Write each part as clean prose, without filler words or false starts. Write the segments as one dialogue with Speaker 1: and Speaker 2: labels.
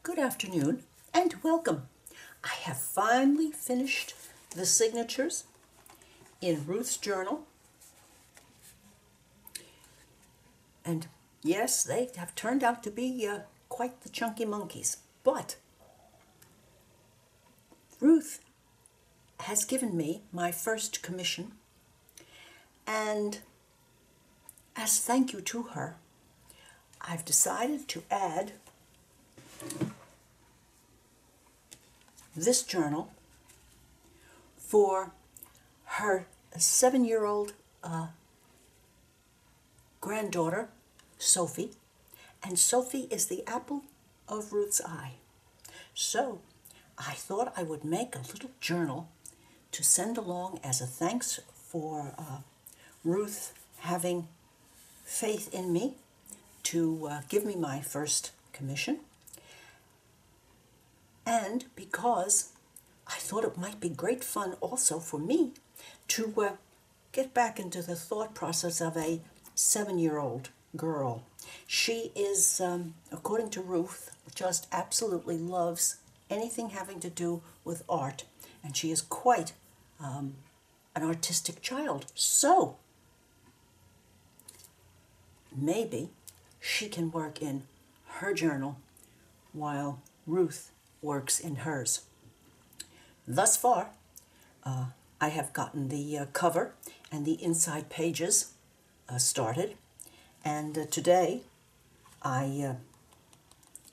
Speaker 1: Good afternoon and welcome. I have finally finished the signatures in Ruth's journal. And yes, they have turned out to be quite the chunky monkeys. But Ruth has given me my first commission, and as thank you to her, I've decided to add this journal for her 7-year-old granddaughter, Sophie, and Sophie is the apple of Ruth's eye. So I thought I would make a little journal to send along as a thanks for Ruth having faith in me to give me my first commission, and because I thought it might be great fun also for me to get back into the thought process of a 7-year-old girl. She is, according to Ruth, just absolutely loves anything having to do with art, and she is quite an artistic child. So maybe she can work in her journal while Ruth works in hers. Thus far, I have gotten the cover and the inside pages started, and today I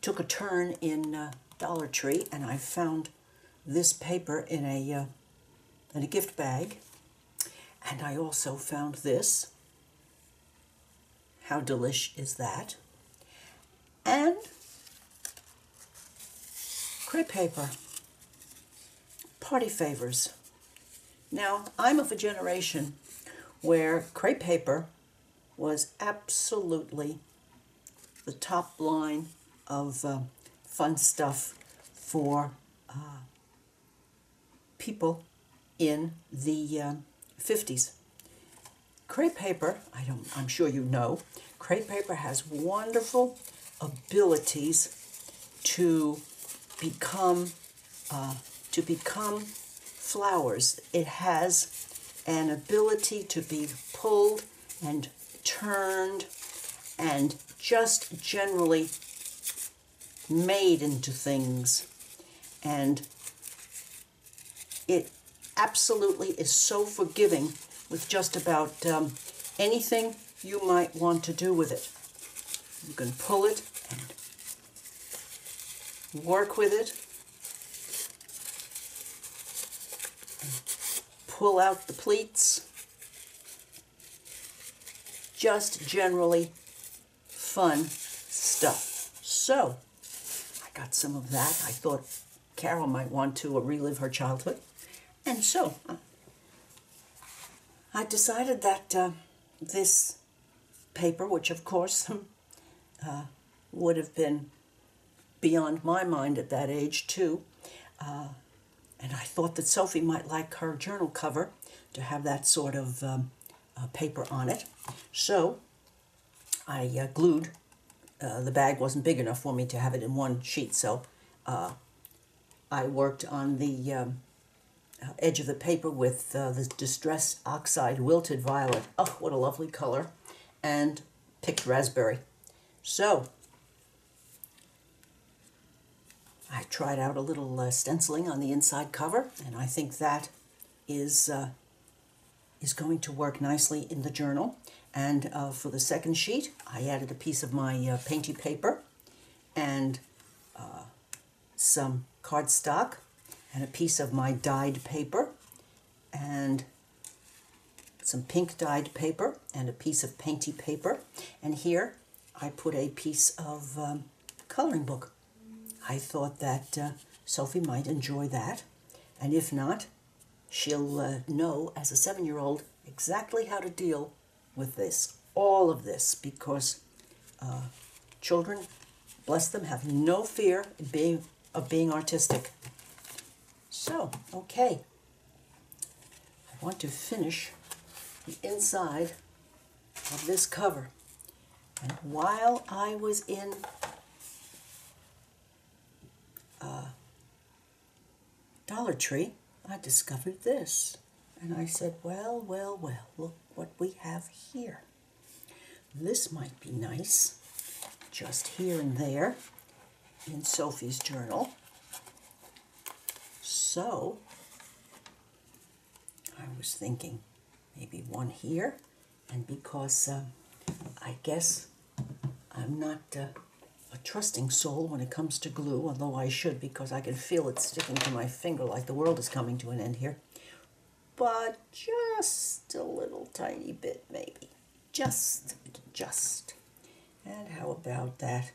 Speaker 1: took a turn in Dollar Tree and I found this paper in a gift bag, and I also found this. How delish is that? And crepe paper, party favors. Now, I'm of a generation where crepe paper was absolutely the top line of fun stuff for people in the 50s. Crepe paper, I'm sure you know, crepe paper has wonderful abilities to become flowers. It has an ability to be pulled and turned and just generally made into things. And it absolutely is so forgiving with just about anything you might want to do with it. You can pull it and work with it, and pull out the pleats. Just generally fun stuff. So I got some of that. I thought Carol might want to relive her childhood, and so I decided that this paper, which of course would have been beyond my mind at that age too, and I thought that Sophie might like her journal cover to have that sort of paper on it. So I glued, the bag wasn't big enough for me to have it in one sheet, so I worked on the edge of the paper with the Distress Oxide Wilted Violet. Oh, what a lovely color. And picked raspberry. So I tried out a little stenciling on the inside cover, and I think that is going to work nicely in the journal. And for the second sheet, I added a piece of my painty paper and some cardstock, and a piece of my dyed paper, and some pink dyed paper, and a piece of painty paper. And here I put a piece of coloring book. I thought that Sophie might enjoy that, and if not, she'll know as a 7-year-old exactly how to deal with this, all of this, because children, bless them, have no fear of being artistic. So, okay, I want to finish the inside of this cover. And while I was in Dollar Tree, I discovered this. And I said, well, well, well, look what we have here. This might be nice, just here and there in Sophie's journal. So I was thinking maybe one here, and because I guess I'm not a trusting soul when it comes to glue, although I should, because I can feel it sticking to my finger like the world is coming to an end here. But just a little tiny bit, maybe. Just. And how about that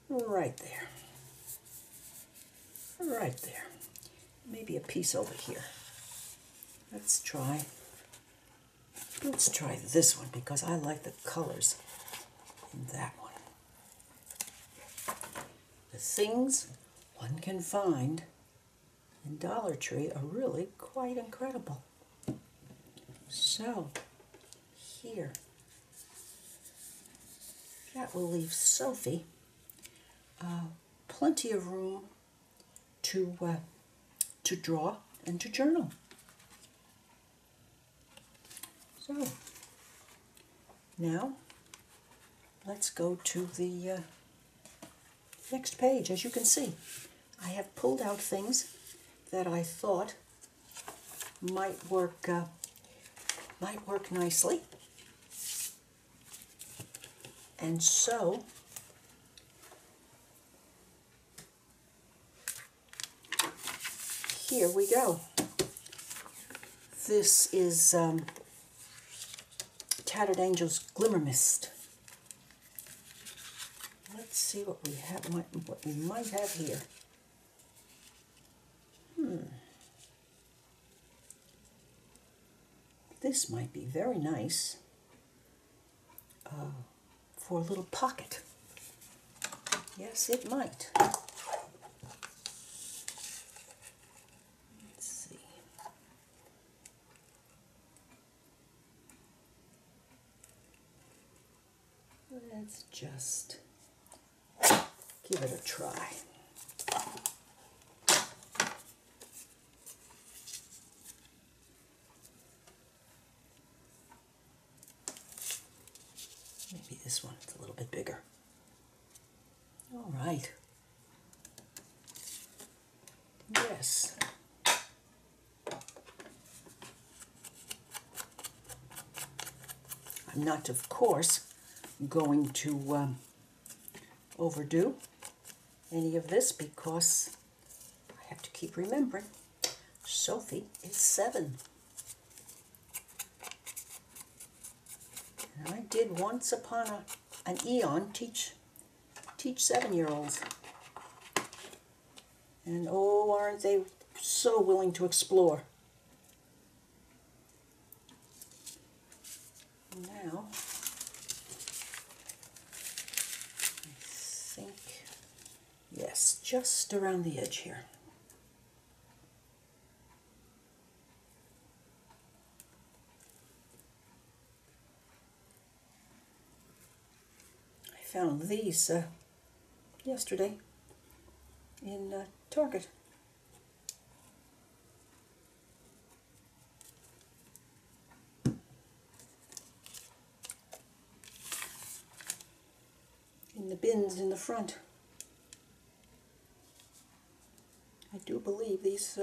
Speaker 1: right there? Right there. Maybe a piece over here. Let's try this one because I like the colors in that one. The things one can find in Dollar Tree are really quite incredible. So, here, that will leave Sophie plenty of room to draw and to journal. So, now, let's go to the next page. As you can see, I have pulled out things that I thought might work nicely, and so here we go. This is Tattered Angel's Glimmer Mist. Let's see what we have, what we might have here. This might be very nice for a little pocket. Yes, it might. Let's see. Let's just give it a try. Maybe this one is a little bit bigger. All right. Yes. I'm not, of course, going to overdo any of this because I have to keep remembering Sophie is 7. And I did once upon an eon teach 7-year-olds. And oh, aren't they so willing to explore. Now, I think, yes, just around the edge here. I found these yesterday in Target. In the bins in the front. I do believe these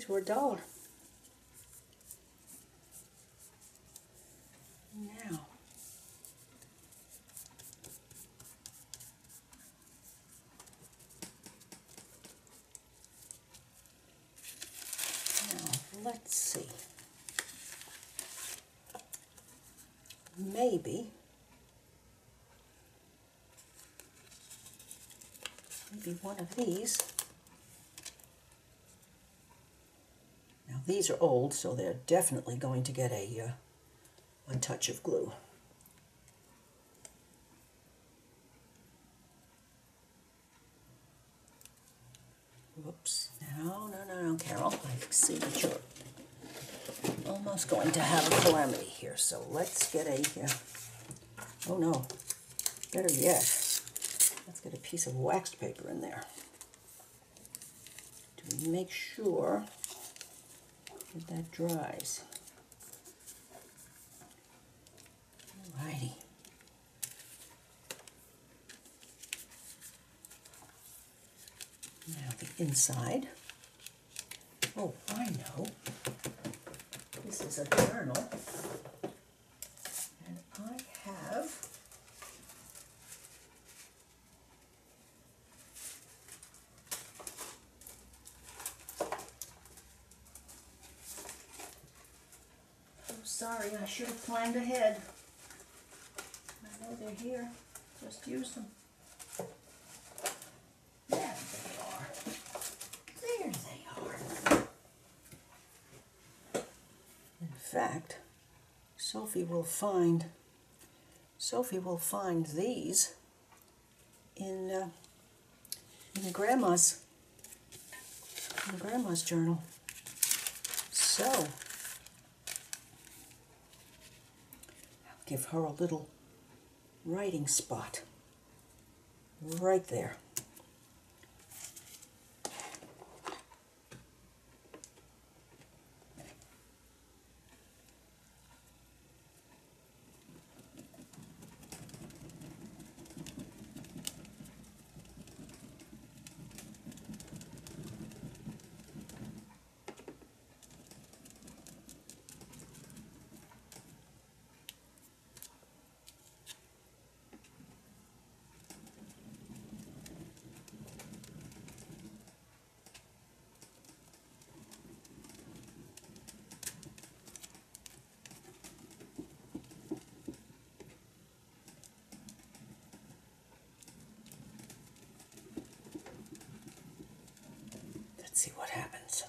Speaker 1: were $1. Now, let's see. Maybe one of these. Now these are old, so they're definitely going to get a touch of glue. Whoops. No, Carol. I see that you're almost going to have a calamity here. So let's get a, oh no, better yet, let's get a piece of waxed paper in there to make sure that that dries. Alrighty. Now the inside. Oh, I know. This is a journal. And I have sorry, I should have planned ahead. I know they're here. Just use them. There they are. There they are. In fact, Sophie will find these in Grandma's journal. So give her a little writing spot right there. See what happens.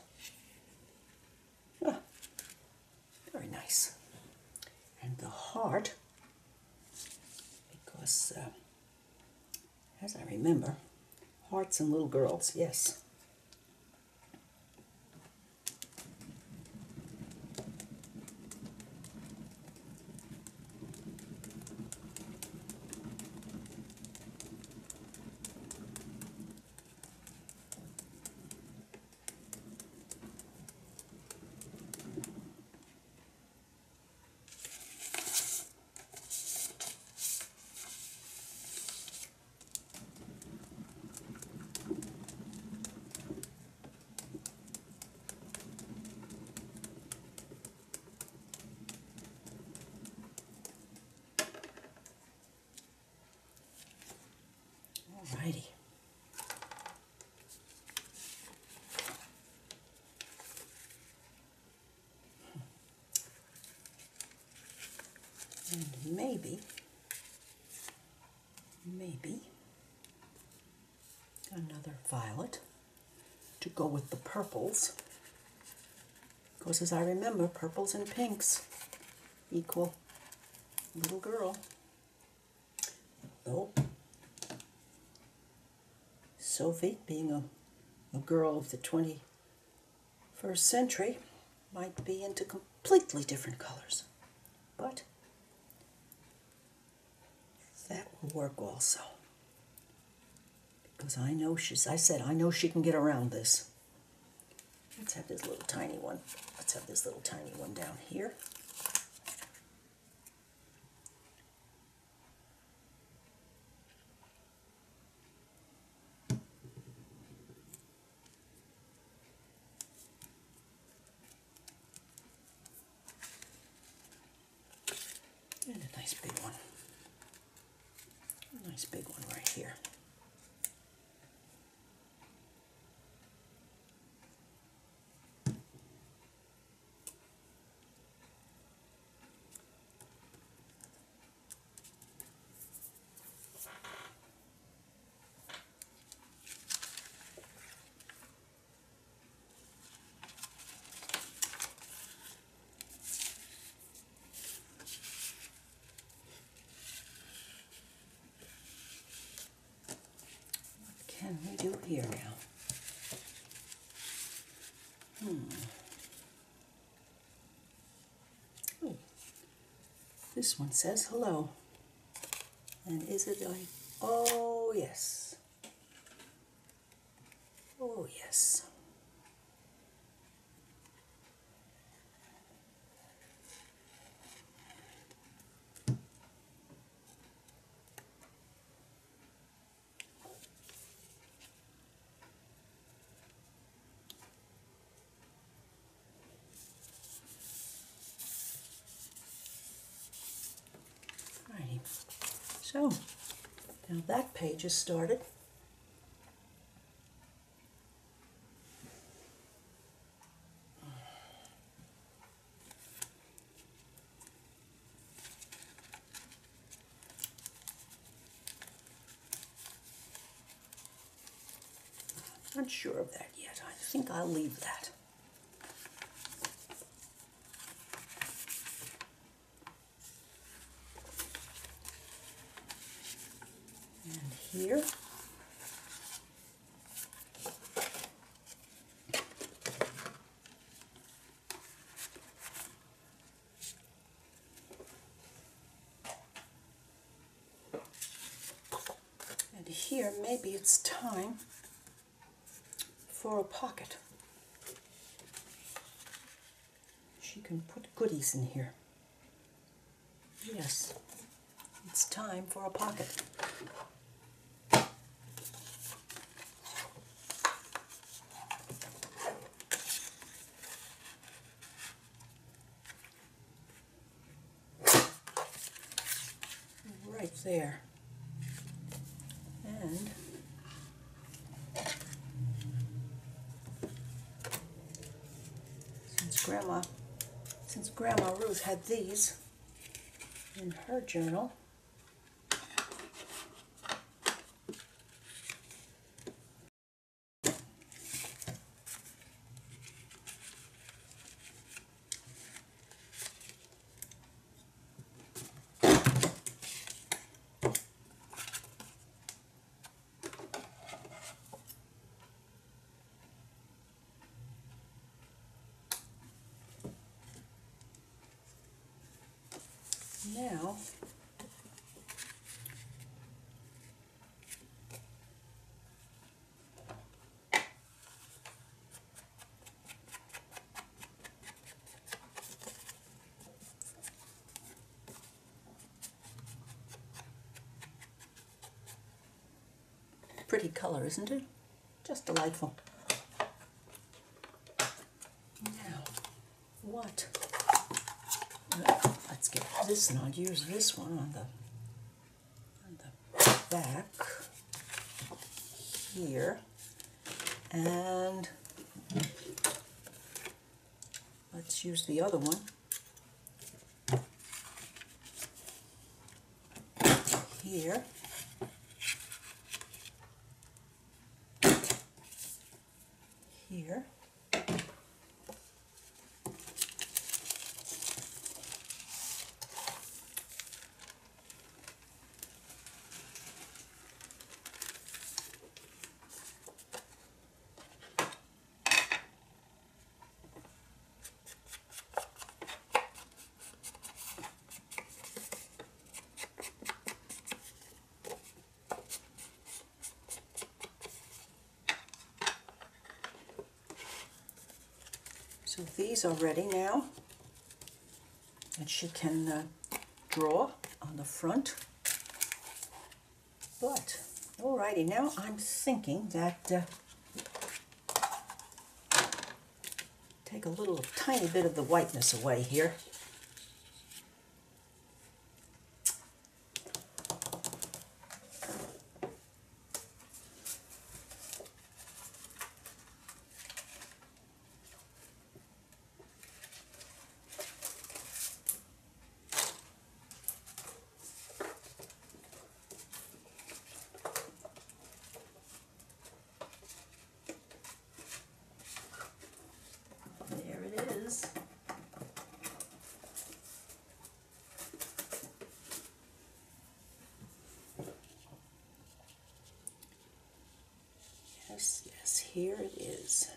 Speaker 1: Ah, very nice. And the heart, because as I remember, hearts and little girls, yes. Alrighty. And maybe another violet to go with the purples. Because as I remember, purples and pinks equal little girl. Though Sophie, being a girl of the 21st century, might be into completely different colors. But that will work also. Because I know I know she can get around this. Let's have this little tiny one. Let's have this little tiny one down here. And a nice big one. A nice big one right here. What can we do here now? Oh, this one says hello. And is it a... Oh, yes. Oh, yes. So, now that page is started. Not sure of that yet. I think I'll leave that. And here. And here, maybe it's time for a pocket. She can put goodies in here. Yes, it's time for a pocket. Right there. And since Grandma Ruth had these in her journal, now pretty color, isn't it? Just delightful. Now, what? Let's get this, and I'll use this one on the back here, and let's use the other one here. Here. So these are ready now, and she can draw on the front. But, alrighty, now I'm thinking that take a little tiny bit of the whiteness away here. Yes, here it is.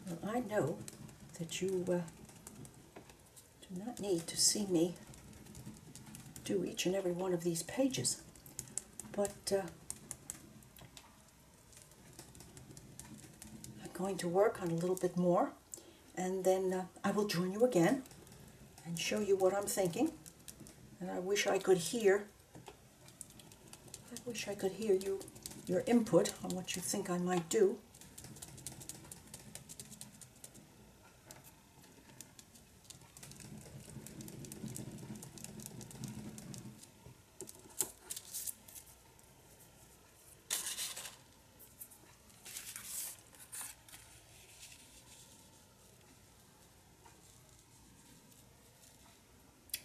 Speaker 1: Well, I know that you do not need to see me do each and every one of these pages, but going to work on a little bit more, and then I will join you again and show you what I'm thinking. And I wish I could hear Wish I could hear your input on what you think I might do.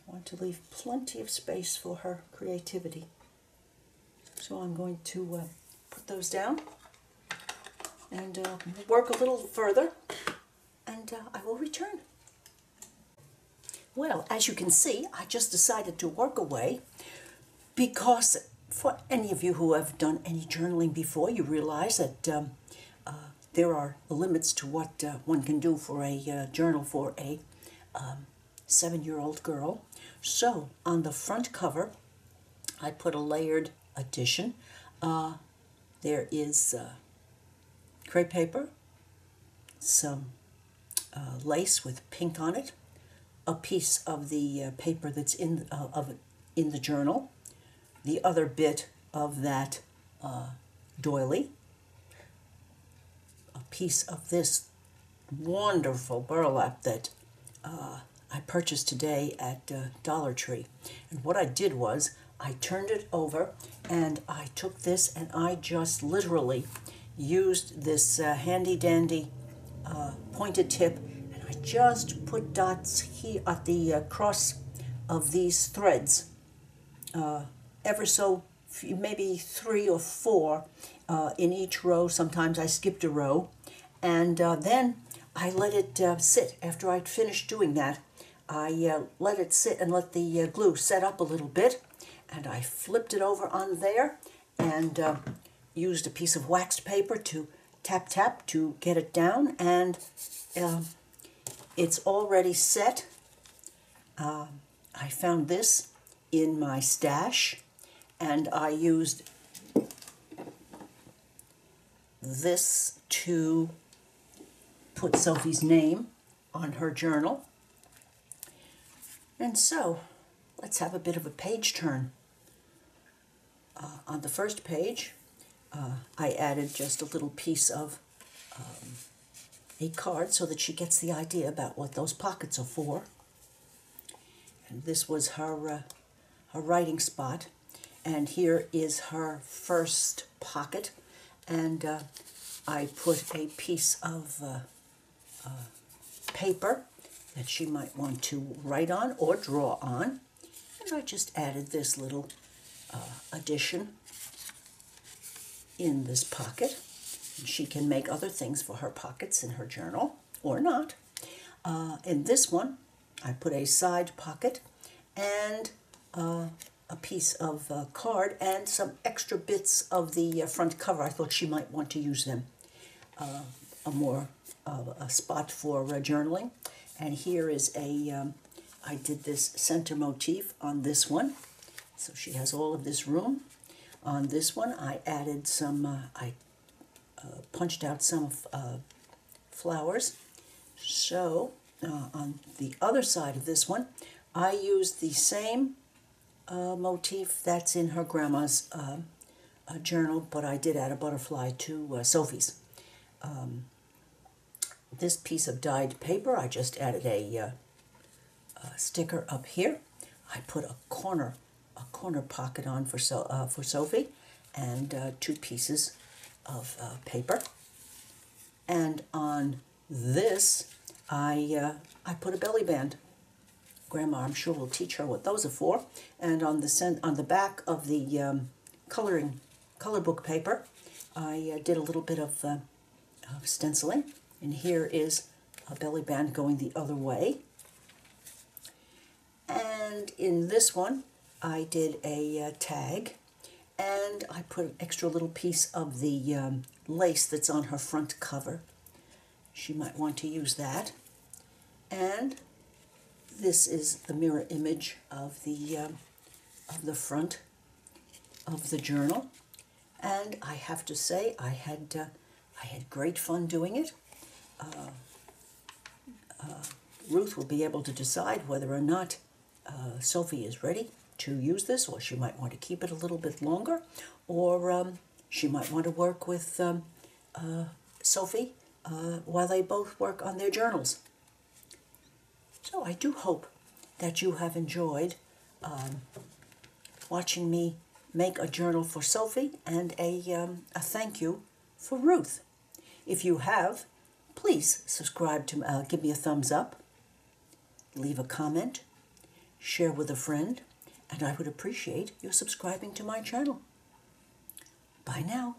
Speaker 1: I want to leave plenty of space for her creativity. So I'm going to put those down and work a little further, and I will return. Well, as you can see, I just decided to work away because for any of you who have done any journaling before, you realize that there are limits to what one can do for a journal for a 7-year-old girl. So on the front cover, I put a layered addition. There is crepe paper, some lace with pink on it, a piece of the paper that's in the journal, the other bit of that doily, a piece of this wonderful burlap that I purchased today at Dollar Tree. And what I did was I turned it over and I took this and I just literally used this handy dandy pointed tip, and I just put dots here at the cross of these threads, ever so few, maybe 3 or 4 in each row. Sometimes I skipped a row, and then I let it sit. After I'd finished doing that, I let it sit and let the glue set up a little bit, and I flipped it over on there and used a piece of waxed paper to tap to get it down, and it's already set. I found this in my stash, and I used this to put Sophie's name on her journal. And so, let's have a bit of a page turn. On the first page, I added just a little piece of a card so that she gets the idea about what those pockets are for. And this was her writing spot. And here is her first pocket. And I put a piece of paper that she might want to write on or draw on. And I just added this little addition in this pocket. And she can make other things for her pockets in her journal, or not. In this one, I put a side pocket and a piece of card and some extra bits of the front cover. I thought she might want to use them. A spot for journaling. And here is I did this center motif on this one. So she has all of this room. On this one, I added some, I punched out some flowers. So on the other side of this one, I used the same motif that's in her grandma's journal, but I did add a butterfly to Sophie's. This piece of dyed paper, I just added a sticker up here. I put a corner pocket on for Sophie, and 2 pieces of paper. And on this, I put a belly band. Grandma, I'm sure, will teach her what those are for. And on the back of the color book paper, I did a little bit of stenciling. And here is a belly band going the other way. And in this one, I did a tag, and I put an extra little piece of the lace that's on her front cover. She might want to use that. And this is the mirror image of the front of the journal. And I have to say, I had great fun doing it. Ruth will be able to decide whether or not Sophie is ready to use this, or she might want to keep it a little bit longer, or she might want to work with Sophie while they both work on their journals. So I do hope that you have enjoyed watching me make a journal for Sophie and a thank you for Ruth. If you have, please subscribe to give me a thumbs up, leave a comment, share with a friend, and I would appreciate your subscribing to my channel. Bye now.